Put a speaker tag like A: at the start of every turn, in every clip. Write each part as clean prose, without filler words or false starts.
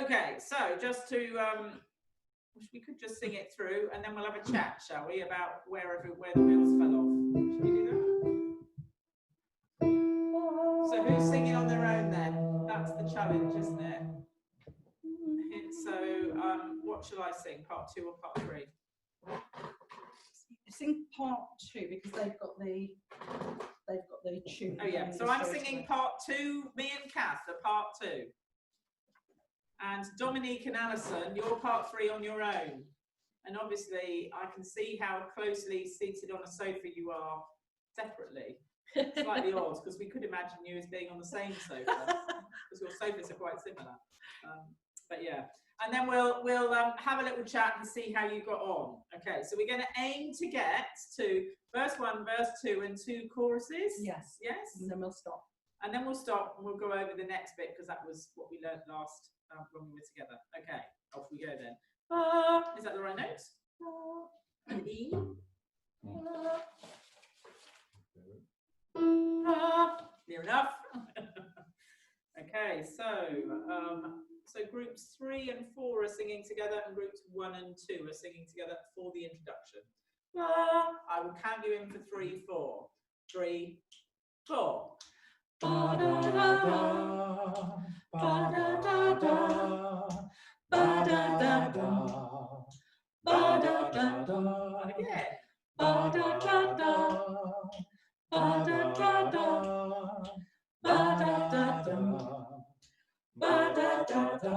A: Okay, so just to, we could just sing it through and then we'll have a chat, shall we, about where the wheels fell off. Shall we do that? So who's singing on their own then? That's the challenge, isn't it? So what shall I sing? Part 2 or part 3?
B: Sing part 2 because they've got the tune.
A: Oh yeah, so I'm singing part 2, me and Kath are part 2. And Dominique and Alison, you're part 3 on your own. And obviously I can see how closely seated on a sofa you are separately. Slightly odd, because we could imagine you as being on the same sofa, because your sofas are quite similar. But yeah, and then we'll have a little chat and see how you got on. Okay, so we're going to aim to get to verse 1, verse 2, and 2 choruses. Yes. Yes.
B: And then we'll stop.
A: And then we'll stop and we'll go over the next bit because that was what we learned last when we were together. Okay, off we go then. Is that the right note? An E. Near enough. Okay, so groups 3 and 4 are singing together, and groups 1 and 2 are singing together for the introduction. I will count you in for 3, 4. 3, 4. Ba da da da, ba da da da, ba da da da, ba da da da. And again. Ba da da da, ba da da da, ba da da da, ba da da da,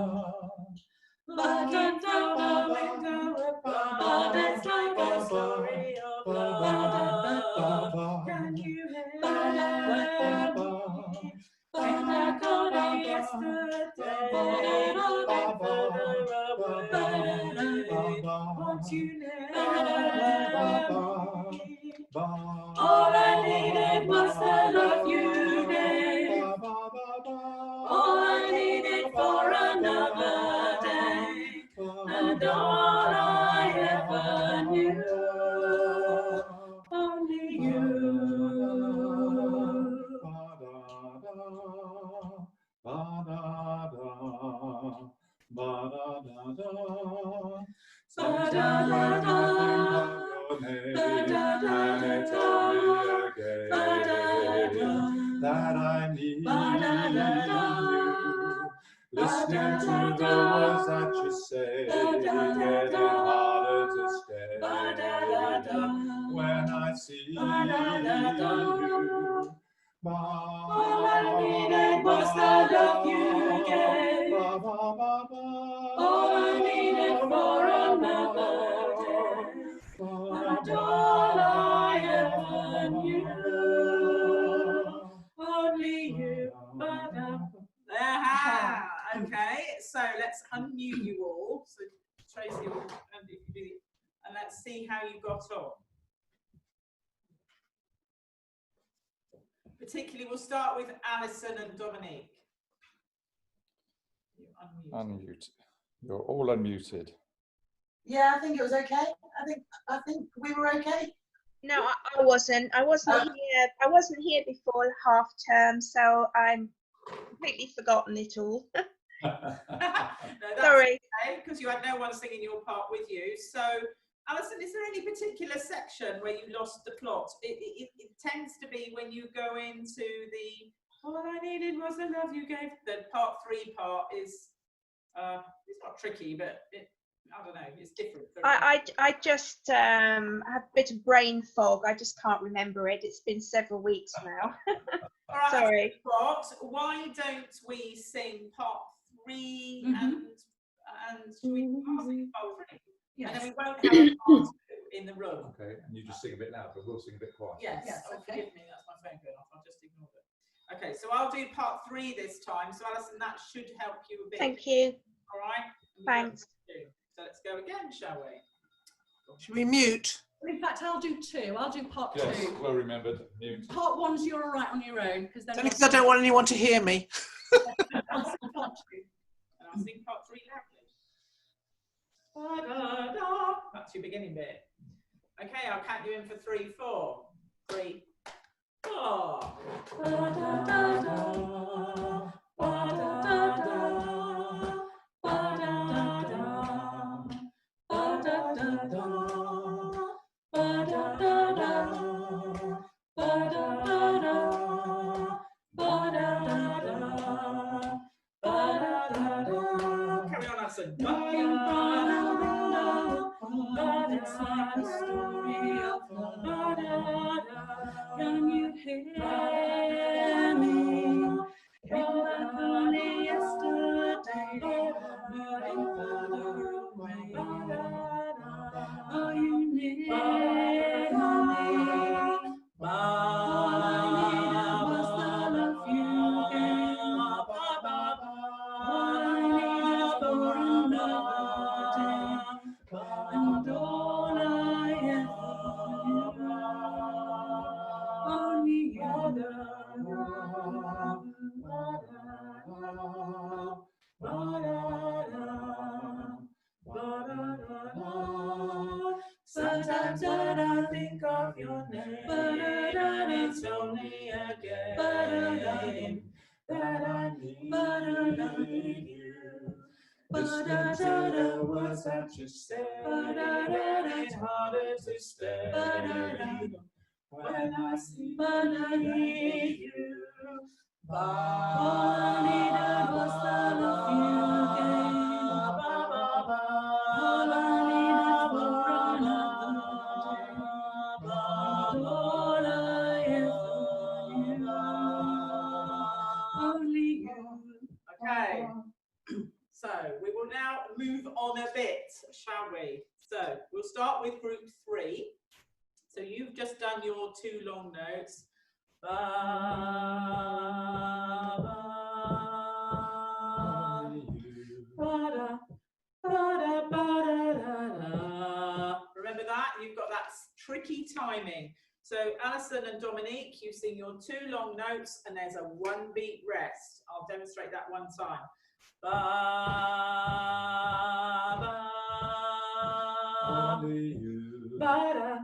A: ba da da da. Window above, it's like a story of love. Can you hear when I got yesterday? Won't you never? All I needed was the love you gave. All I needed for another day, and all I ever knew. Only you. That I need you. Listening to the words that you say, getting harder to stay. When I see you, all I needed was the love you gave. All I needed for another day, and all I ever knew. Only you. Aha! Okay, so let's unmute you all. So Tracy will and let's see how you got on. Particularly, we'll start with Alison and Dominique.
C: Unmute. You're all unmuted.
D: Yeah, I think it was okay. I think we were okay.
E: No, I wasn't. I wasn't here. I wasn't here before half term, so I'm completely forgotten it all.
A: No,
E: Sorry.
A: Okay, because you had no one singing your part with you. So, Alison, is there any particular section where you lost the plot? It tends to be when you go into the all I needed was the love you gave. The part 3 part is it's not tricky, but I don't know, it's different.
E: I just have a bit of brain fog. I just can't remember it. It's been several weeks now.
A: All right,
E: sorry.
A: Why don't we sing part 3 and should we sing part 3? Yes. And then we won't have a part 2 in the room.
C: Okay, and you just sing a bit loud, but we'll sing a bit quiet.
A: Yes, okay. Forgive me, that's my phone going off. I'll just ignore it. Okay, so I'll do part 3 this time. So Alison, that should help you a bit.
E: Thank you.
A: All right.
E: Thanks.
A: So let's go again, shall we?
D: Should we mute?
B: Well, in fact, I'll do 2. I'll do part 2.
C: Yes, well remembered. Mute.
B: Part 1's you're all right on your own because then.
D: Only because I don't want anyone to hear me.
B: I'll sing part 2.
A: And I'll sing part 3 loudly. That's your beginning bit. Okay, I'll count you in for 3, 4. 3, 4. Ba-da-da-da, ba-da-da-da, ba-da-da-da, ba-da-da-da. Alison.
B: In front of the window, but it's like a story of love. Can you hear me? Came back only yesterday, moving further away. Are you near me? All I needed was the love you gave. All I needed for another day, and all I ever knew. Only sometimes when I think of your name, and it's only a game that I need you. Listen to the words that you say, and it's harder to stay when I see you. All I needed was the love you gave. All I needed for another day, and all I ever knew. Only you.
A: Okay. So we will now move on a bit, shall we? So we'll start with group 3. So you've just done your 2 long notes. Ba, ba, ba, da, ba, da, ba, da. Remember that? You've got that tricky timing. So Alison and Dominique, you sing your 2 long notes and there's a 1-beat rest. I'll demonstrate that one time. Ba, ba,
C: Only you.
A: ba, da,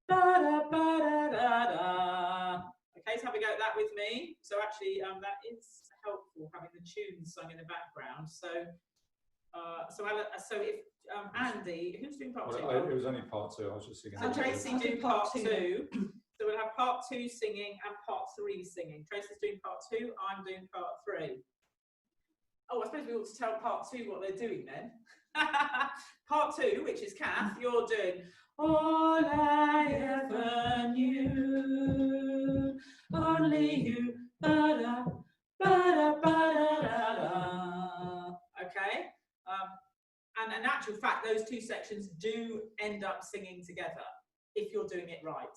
A: ba, da, ba, da, da, da. Okay, so have a go at that with me. So actually, that is helpful having the tunes sung in the background. So, so if Andy, who's doing part 2?
C: Well, it was only part 2. I was just singing.
A: So Tracy
B: I'll
A: do
B: do
A: part
B: part
A: 2. So we'll have part 2 singing and part 3 singing. Tracy's doing part 2. I'm doing part 3. Oh, I suppose we ought to tell part 2 what they're doing then. Part 2, which is Kath, you're doing all I ever knew, only you, ba-da, ba-da, ba-da-da-da. Okay, and in actual fact, those 2 sections do end up singing together if you're doing it right.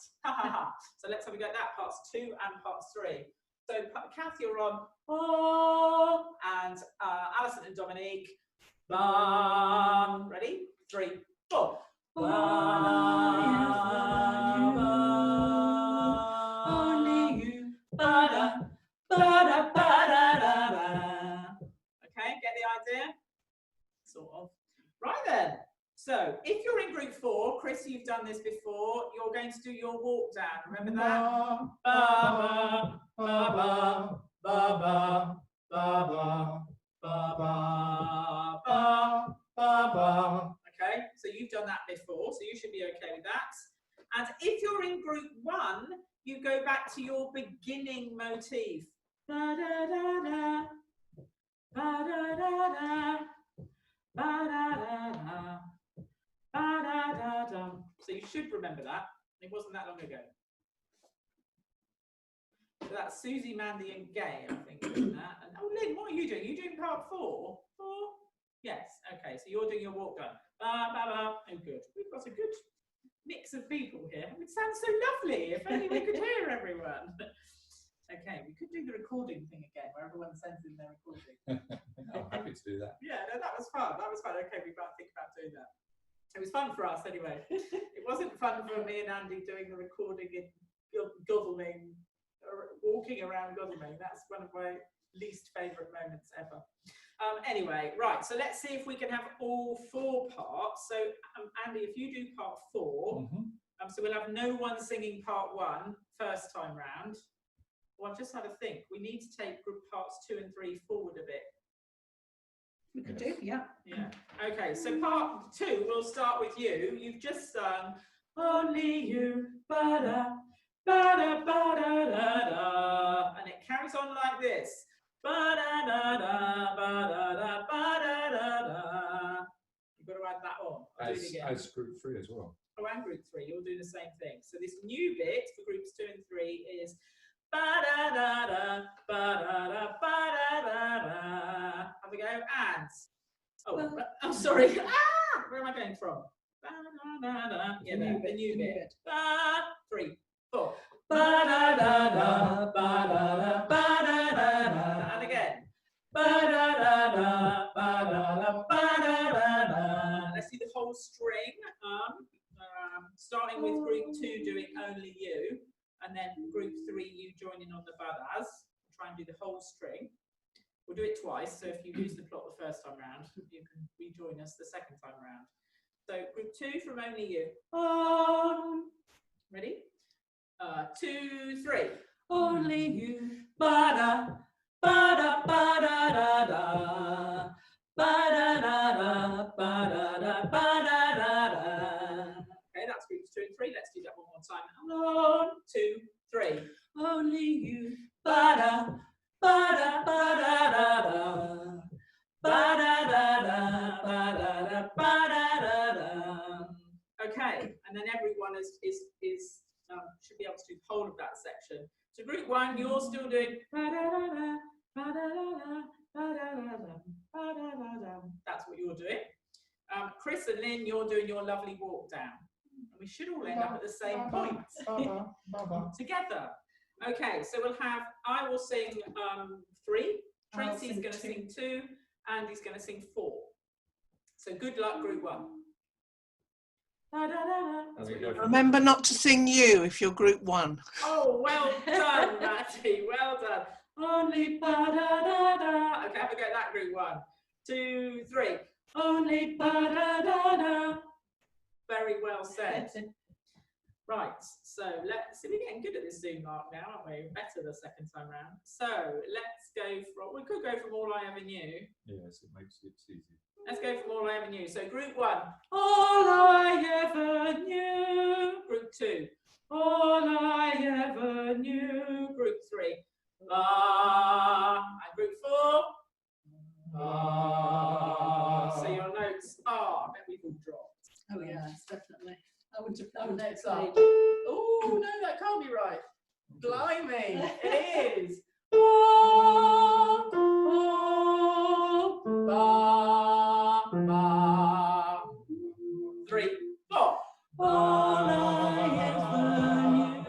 A: So let's have a go at that, parts 2 and parts 3. So Kath, you're on oh, and Alison and Dominique, ba. Ready? 3, 4. Ba, only you, ba-da, ba-da, ba-da-da-da. Okay, get the idea? Sort of. Right then. So if you're in group 4, Chris, you've done this before, you're going to do your walk down. Remember that? Ba, ba, ba, ba, ba, ba, ba, ba, ba, ba, ba, ba. Okay, so you've done that before, so you should be okay with that. And if you're in group 1, you go back to your beginning motif. Ba, da, da, da. Ba, da, da, da. Ba, da, da, da. Ba, da, da, da. So you should remember that. It wasn't that long ago. So that's Susie, Mandy and Gay, I think, doing that. And, oh, Lynn, what are you doing? Are you doing part 4? 4? Yes. Okay, so you're doing your walk down. Ba, ba, ba. Oh, good. We've got a good mix of people here. It sounds so lovely. If only we could hear everyone. Okay, we could do the recording thing again, where everyone sends in their recording.
C: I'm happy to do that.
A: Yeah, no, that was fun. That was fun. Okay, we might think about doing that. It was fun for us anyway. It wasn't fun for me and Andy doing the recording in Godalming, walking around Godalming. That's one of my least favourite moments ever. Anyway, right, so let's see if we can have all 4 parts. So, Andy, if you do part 4, so we'll have no one singing part 1 first time round. Well, I've just had a think. We need to take group parts 2 and 3 forward a bit.
B: We could do, yeah.
A: Yeah. Okay, so part 2, we'll start with you. You've just sung Only You, ba-da, ba-da, ba-da-da-da. And it carries on like this. Ba-da-da-da, ba-da-da, ba-da-da-da. do it again.
C: As group 3 as well.
A: Oh, and group 3, you'll do the same thing. So this new bit for groups 2 and 3 is ba-da-da-da, ba-da-da, ba-da-da-da. Have a go, and. Oh, I'm sorry. Ah, where am I going from? Ba-da-da-da. Yeah, the new bit. Ba, 3, 4. Ba-da-da-da, ba-da-da, ba-da-da-da. And again. Ba-da-da-da, ba-da-da, ba-da-da-da. Let's do the whole string. Starting with group 2 doing only you, and then group 3 you joining on the badas. We'll try and do the whole string. We'll do it twice, so if you lose the plot the first time round, you can rejoin us the second time round. So group 2 from only you. Ready? 2, 3. Only you. Bada, bada, bada, da, da. Bada, da, da, bada, da, bada, da, da. Okay, that's groups 2 and 3. Let's do that one more time. 1, 2, 3. Only you. Bada, bada, bada, da, da. Bada, da, da, bada, da, bada, da, da. Okay, and then everyone should be able to do the whole of that section. So group 1, you're still doing ba-da-da-da, ba-da-da-da, ba-da-da-da, ba-da-da-da. That's what you're doing. Chris and Lynn, you're doing your lovely walk down. And we should all end up at the same point together. Okay, so I will sing 3, Tracy's going to sing 2, Andy's going to sing 4. So good luck, group 1.
B: Remember not to sing you if you're group 1.
A: Oh, well done, Matty. Well done. Only ba-da-da-da. Okay, have a go at that, group 1. 2, 3. Only ba-da-da-da. Very well said. Right, so let's see, we're getting good at this Zoom mark now, aren't we? Better the second time round. So let's go from, we could go from All I Ever Knew.
C: Yes, it makes it easy.
A: Let's go from All I Ever Knew. So group 1, all I ever knew. Group 2, all I ever knew. Group 3, and group 4, so your notes are, I bet we've all dropped.
D: Oh yes, definitely. I wouldn't have
A: Our
D: known
A: notes
D: that.
A: are. Oh no, that can't be right. Blimey, it is. Oh, oh, ba, ba. 3, 4. All I ever knew.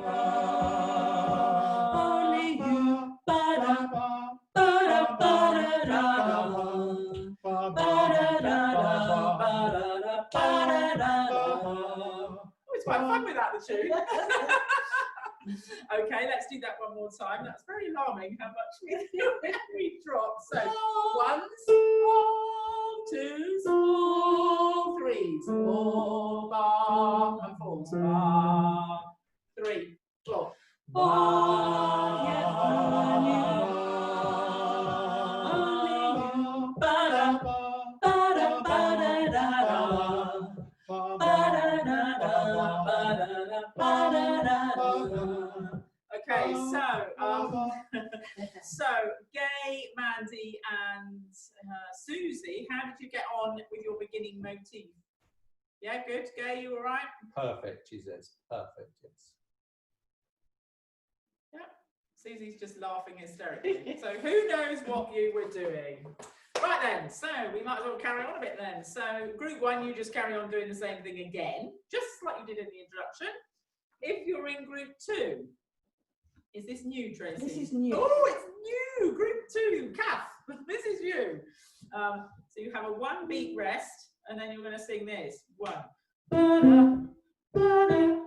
A: Only you. Ba-da, ba-da, ba-da, da, ba-da, ba-da, ba-da, it's quite fun without the tune. Okay, let's do that one more time. That's very alarming how much we drop. So 1s, 2s, 3s, 4, bar, and 4s, bar, 3, 4. All I ever knew. Only you. Ba-da, ba-da, ba-da, da, da. Okay, so Gay, Mandy, and Susie, how did you get on with your beginning motif? Yeah, good. Gay, you all right?
C: Perfect, she says. Perfect, yes.
A: Yeah. Susie's just laughing hysterically. So who knows what you were doing? Right then, so we might as well carry on a bit then. So group 1, you just carry on doing the same thing again, just like you did in the introduction. If you're in group 2, is this new, Tracy?
D: This is new.
A: Oh, it's new, group 2, Kath, this is you. So you have a 1 beat rest, and then you're going to sing this. 1. Ba-da, ba-da,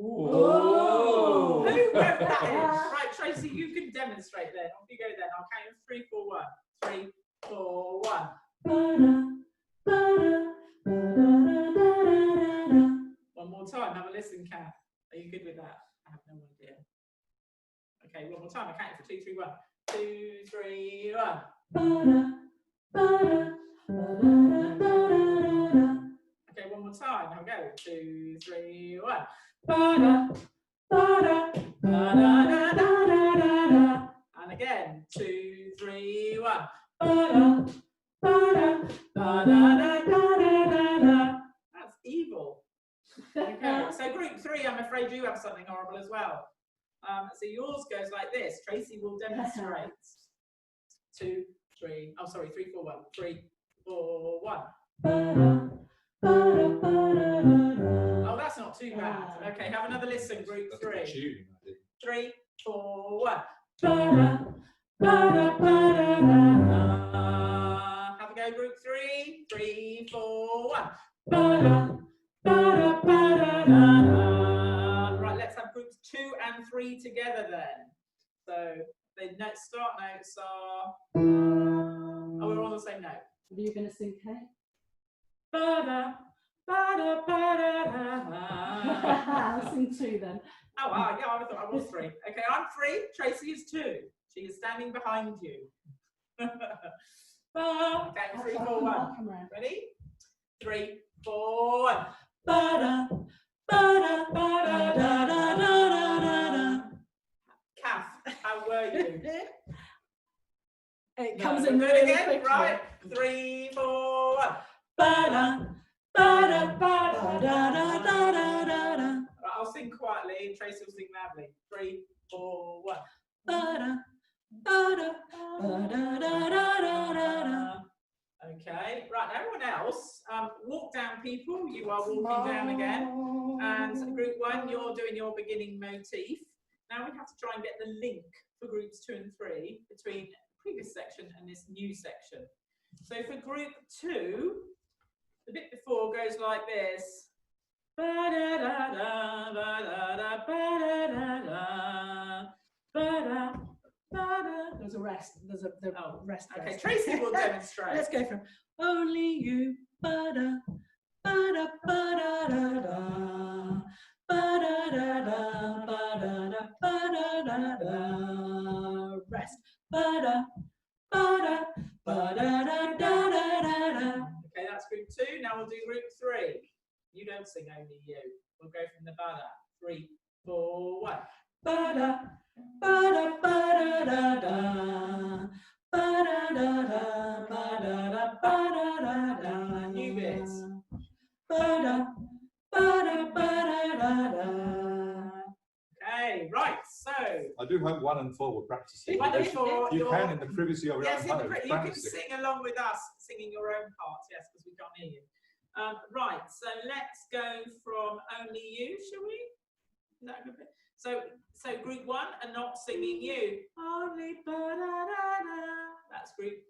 A: oh, who wrote that in? Right, Tracy, you can demonstrate then. Off you go then. I'll count 3, 4, 1. 3, 4, 1. Ba-da, ba-da, ba-da-da-da-da-da. One more time. Have a listen, Kath. Are you good with that? I have no idea. Okay, one more time. I count for 2, 3, 1. 2, 3, 1. Ba-da, ba-da, ba-da-da-da-da-da. Okay, one more time. Have a go. 2, 3, 1. Ba-da, ba-da, ba-da-da-da-da-da. And again, 2, 3, 1. Ba-da, That's evil. Okay, so group 3, I'm afraid you have something horrible as well. So yours goes like this. Tracy will demonstrate. 2, 3. Oh, sorry, 3, 4, 1. 3, 4, 1. Oh, that's not too bad. Okay, have another listen, group 3. 3, 4, 1. Have a go, group 3. 3, 4, 1. Right, let's have groups 2 and 3 together then. So the start notes are. Oh, we're on the same note.
B: Are you going to sing Kate? I'll sing 2 then.
A: Oh, wow, yeah, I thought I was 3. Okay, I'm 3. Tracy is 2. She is standing behind you. Okay, 3, 4, 1. Ready? 3, 4, 1. Kath, how were you?
B: It comes
A: No,
B: in
A: we'll do it
B: really
A: again,
B: quickly.
A: right? 3, 4, 1. Right, I'll sing quietly and Tracy will sing loudly. 3, 4, 1. Okay, right, everyone else, walk down people, you are walking down again. And group 1, you're doing your beginning motif. Now we have to try and get the link for groups 2 and 3 between the previous section and this new section. So for group 2, the bit before goes like this.
B: There's a rest. There's a rest.
A: Okay, Tracy will demonstrate.
B: Let's go from only you. Rest.
A: Okay, that's group 2. Now we'll do group 3. You don't sing only you. We'll go from the bada. 3, 4, 1. New bits. Okay, right. So
C: I do hope 1 and 4 were practicing.
A: 1 and 4.
C: You can in the privacy of your
A: Yes,
C: own home.
A: you can sing along with us, singing your own parts. Yes, because we can't hear you. Right. So let's go from only you, shall we? Is that a good bit? So group 1 are not singing you. Only ba-da-da-da. That's group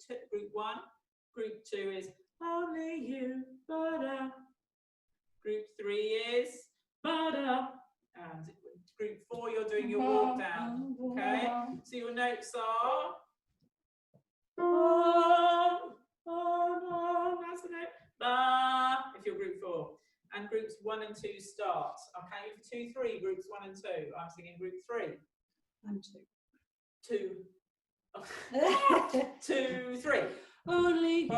A: 1. Group 2 is only you. Ba-da. Group 3 is ba-da. And group 4, you're doing your walk down. Okay. So your notes are. That's the note. Ba. If you're group 4. And groups 1 and 2 start. Okay, for 2, 3, groups 1 and 2. I'm singing group 3.
B: And
A: 2. 2, 3.
B: only you.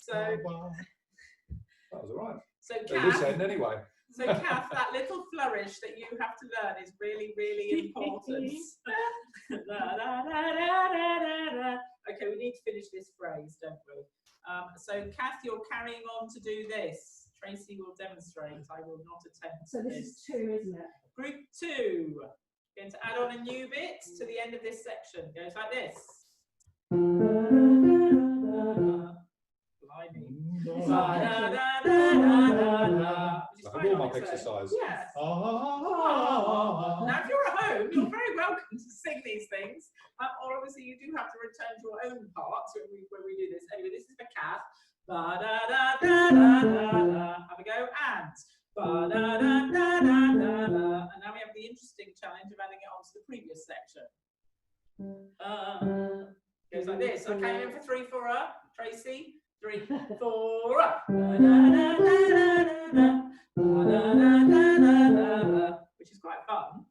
A: So
C: that was all right.
A: So
C: At this
A: Kath,
C: end, anyway.
A: so Kath, that little flourish that you have to learn is really, really important. Okay, we need to finish this phrase, don't we? So Kath, you're carrying on to do this. Tracy will demonstrate. I will not attempt.
B: So this is 2, isn't it?
A: Group 2. Going to add on a new bit to the end of this section. Goes like this.
C: Like a warm-up exercise.
A: Yes. Now, if you're at home, you're very welcome to sing these things. Or obviously, you do have to return to your own parts when we do this. Anyway, this is for Kath. Have a go and. And now we have the interesting challenge of adding it onto the previous section. Goes like this. Okay, in for 3, 4, Tracy. 3, 4, which is quite fun.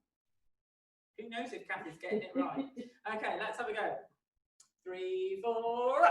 A: Who knows if Kath is getting it right? Okay, let's have a go. 3, 4.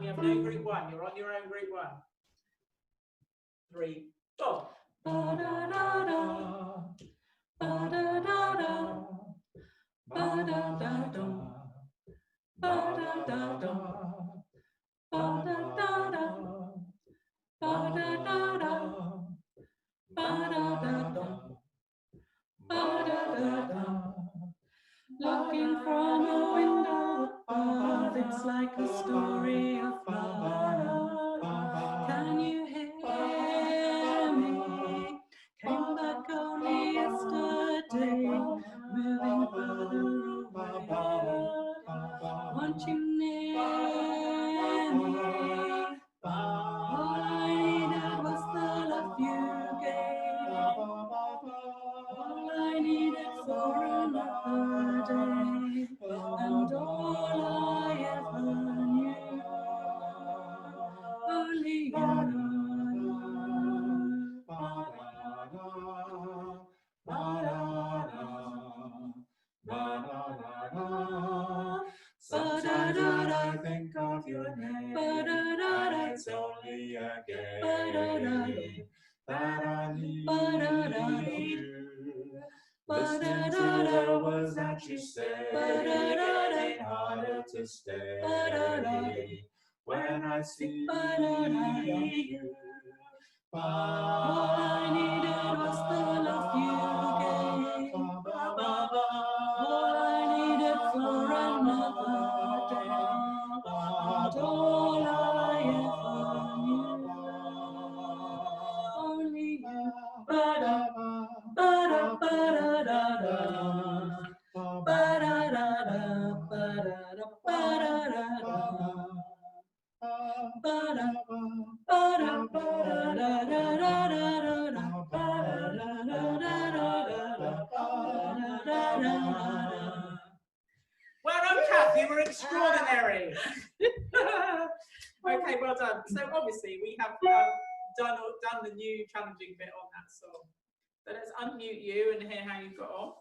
A: We have no group one. You're on your own group one. 3, 4.
B: Looking from a window above, it's like a story of love. Can you hear me? Came back only yesterday, moving further away. Want you near me? All I needed was the love you gave. All I needed for another day, and all I ever knew. Only you.
C: Sometimes when I think of your name, and it's only a game that I need you. Listening to the words that you say, getting harder to stay. When I see you,
B: All I needed was the love you gave. All I needed for another day, and all I ever knew. Only you. Ba-da, ba-da, ba-da-da-da. Ba-da-da-da, ba-da-da, ba-da-da-da. Ba-da, ba-da, ba-da-da-da-da-da-da. Ba-da-da-da-da-da-da.
A: Well done, Kath, you were extraordinary. Okay, well done. So obviously we have done the new challenging bit on that song. So let's unmute you and hear how you got on.